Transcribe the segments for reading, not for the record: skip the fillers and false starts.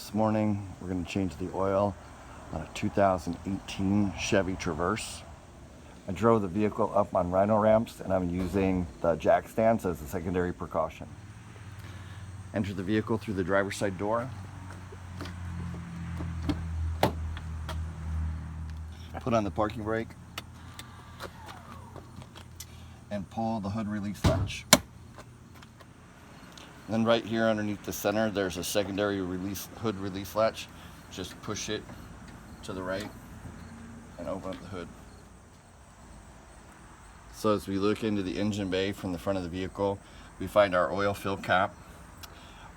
This morning we're going to change the oil on a 2018 Chevy Traverse. I drove the vehicle up on rhino ramps and I'm using the jack stands as a secondary precaution. Enter the vehicle through the driver's side door. Put on the parking brake and pull the hood release latch. Then right here underneath the center there's a secondary hood release latch. Just push it to the right and open up the hood. So as we look into the engine bay from the front of the vehicle, we find our oil fill cap,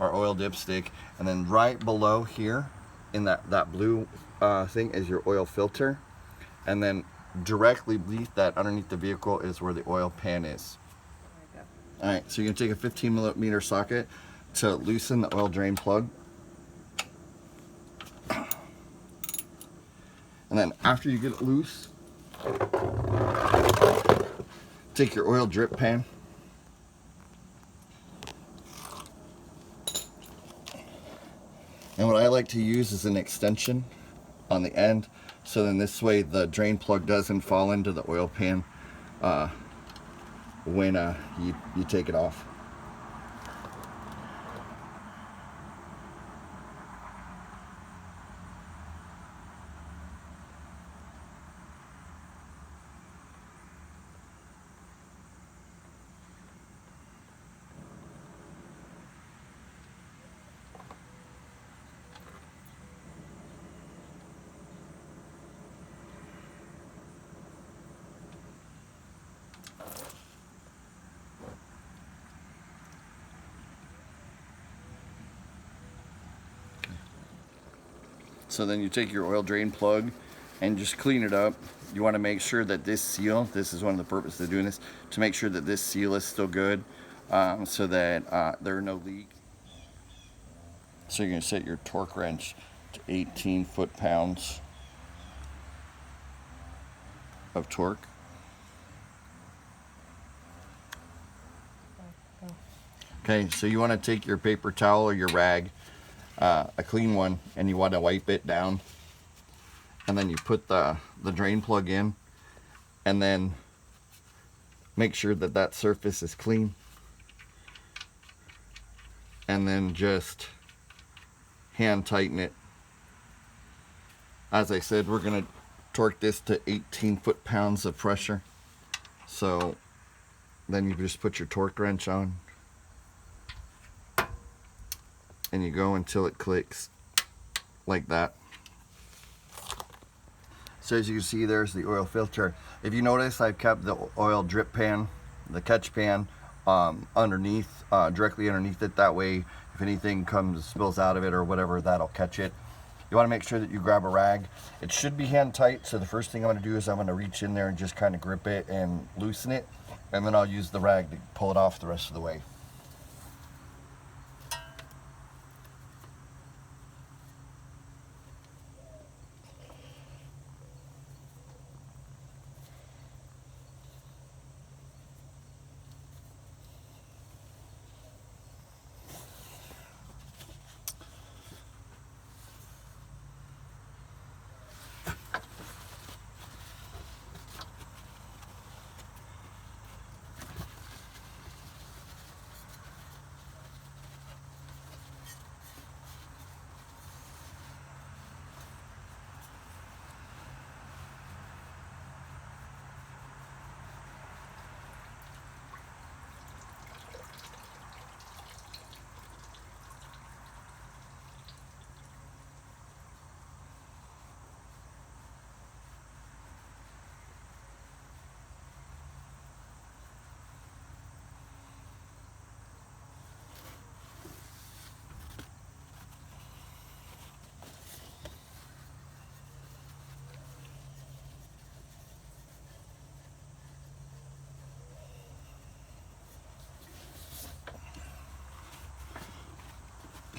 our oil dipstick, and then right below here in that blue thing is your oil filter, and then directly beneath that underneath the vehicle is where the oil pan is. Alright, so you're going to take a 15 millimeter socket to loosen the oil drain plug. And then after you get it loose, take your oil drip pan and what I like to use is an extension on the end, so then this way the drain plug doesn't fall into the oil pan when you take it off. So then you take your oil drain plug and just clean it up. You want to make sure that this seal, this is one of the purposes of doing this, to make sure that this seal is still good, so that there are no leaks. So you're going to set your torque wrench to 18 foot-pounds of torque. Okay, so you want to take your paper towel or your rag, a clean one, and you want to wipe it down, and then you put the drain plug in, and then make sure that that surface is clean, and then just hand tighten it. As I said, we're going to torque this to 18 foot-pounds of pressure, so then you just put your torque wrench on and you go until it clicks like that. So as you can see, there's the oil filter. If you notice, I've kept the oil drip pan, the catch pan, underneath, directly underneath it. That way, if anything spills out of it or whatever, that'll catch it. You want to make sure that you grab a rag. It should be hand tight, so the first thing I'm going to do is I'm going to reach in there and just kind of grip it and loosen it, and then I'll use the rag to pull it off the rest of the way.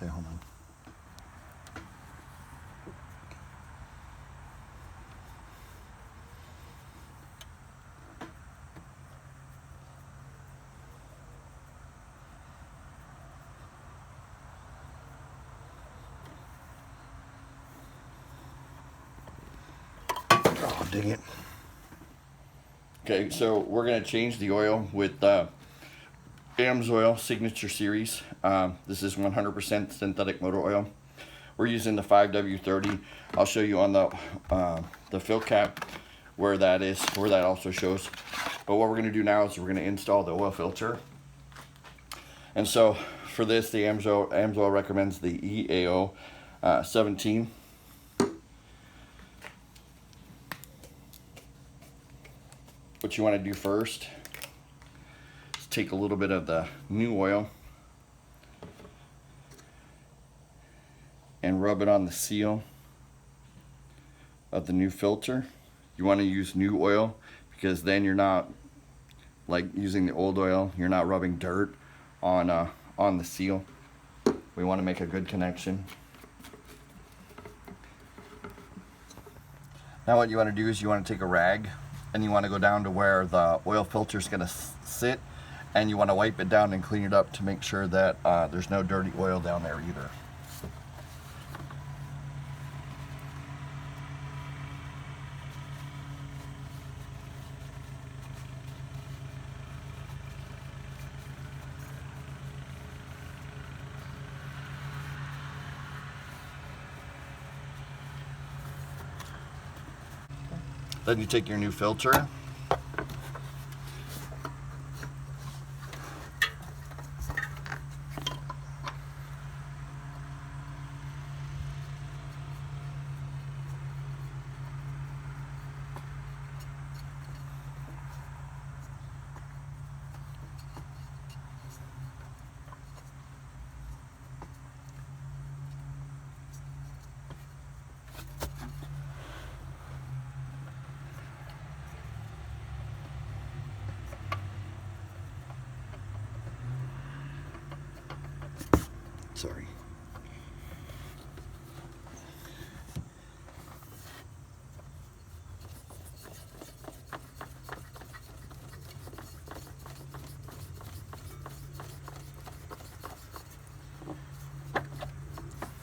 Okay, hold on. dang it. Okay, so we're going to change the oil with AMSOIL Signature Series. This is 100% synthetic motor oil. We're using the 5W30. I'll show you on the fill cap where that is, where that also shows. But what we're going to do now is we're going to install the oil filter. And so for this, the AMSOIL recommends the EAO 17. What you want to do first is take a little bit of the new oil and rub it on the seal of the new filter. You want to use new oil because then you're not like using the old oil. You're not rubbing dirt on the seal. We want to make a good connection. Now what you want to do is you want to take a rag and you want to go down to where the oil filter is going to sit, and you want to wipe it down and clean it up to make sure that there's no dirty oil down there either. Then you take your new filter sorry.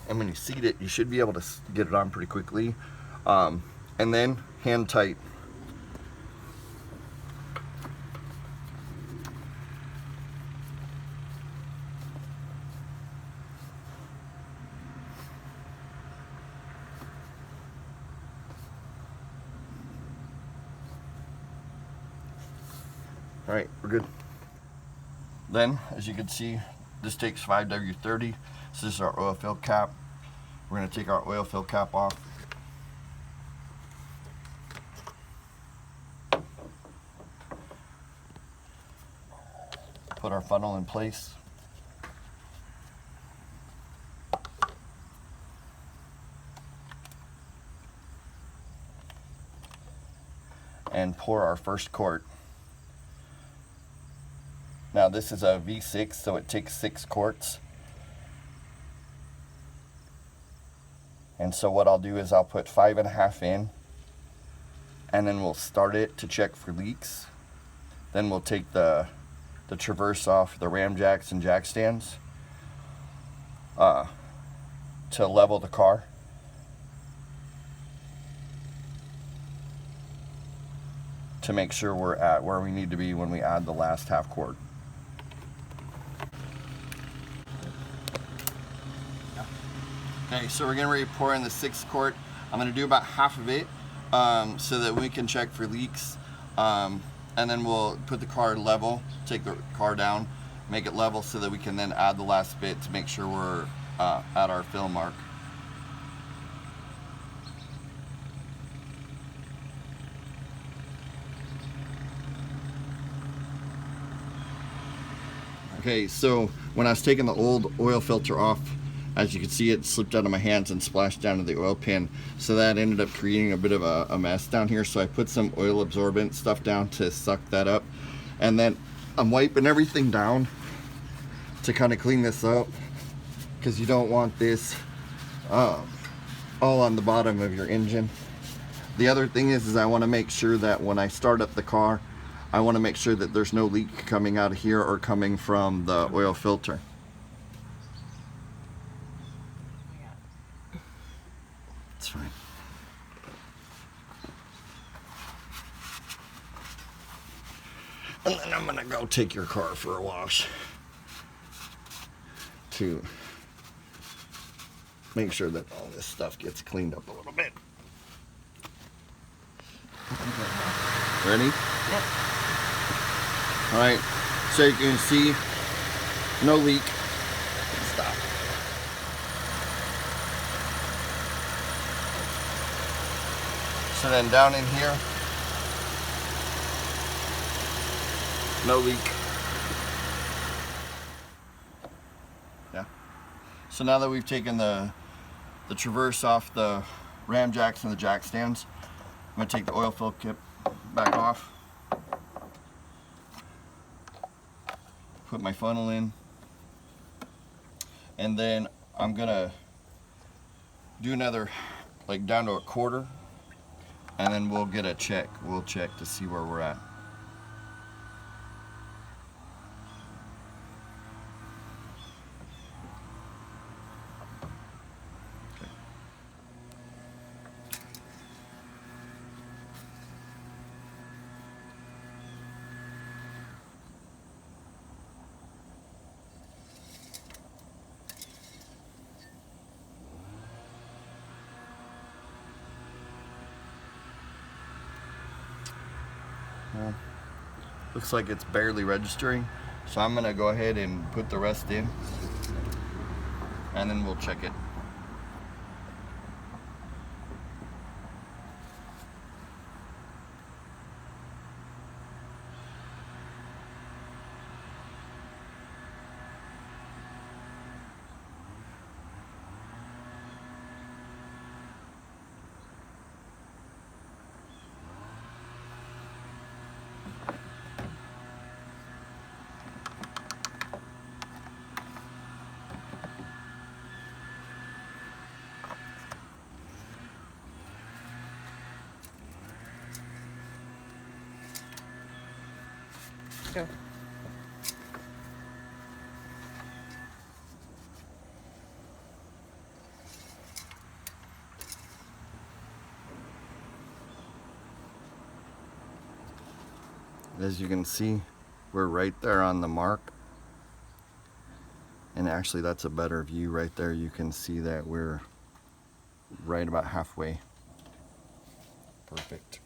And when you seat it, you should be able to get it on pretty quickly. And then hand tight. All right, we're good. Then, as you can see, this takes 5W30. So this is our oil fill cap. We're going to take our oil fill cap off. Put our funnel in place. And pour our first quart. Now this is a V6, so it takes 6 quarts. And so what I'll do is I'll put 5.5 in, and then we'll start it to check for leaks. Then we'll take the traverse off the ram jacks and jack stands to level the car. To make sure we're at where we need to be when we add the last half quart. Okay, so we're getting ready to pour in the 6th quart. I'm going to do about half of it so that we can check for leaks. And then we'll put the car level, take the car down, make it level so that we can then add the last bit to make sure we're at our fill mark. Okay, so when I was taking the old oil filter off, as you can see, it slipped out of my hands and splashed down to the oil pan. So that ended up creating a bit of a mess down here. So I put some oil absorbent stuff down to suck that up. And then I'm wiping everything down to kind of clean this up, because you don't want this all on the bottom of your engine. The other thing is I want to make sure that when I start up the car, I want to make sure that there's no leak coming out of here or coming from the oil filter. That's fine. And then I'm gonna go take your car for a wash to make sure that all this stuff gets cleaned up a little bit. Ready? Yep. All right, so you can see no leak. Stop. So then down in here, no leak. Yeah. So now that we've taken the traverse off the ram jacks and the jack stands, I'm going to take the oil fill kit back off, put my funnel in, and then I'm going to do another, like down to a quarter, and then we'll get a check. We'll check to see where we're at. Well, looks like it's barely registering, so I'm gonna go ahead and put the rest in, and then we'll check it. Go. As you can see, we're right there on the mark, and actually that's a better view right there. You can see that we're right about halfway. Perfect.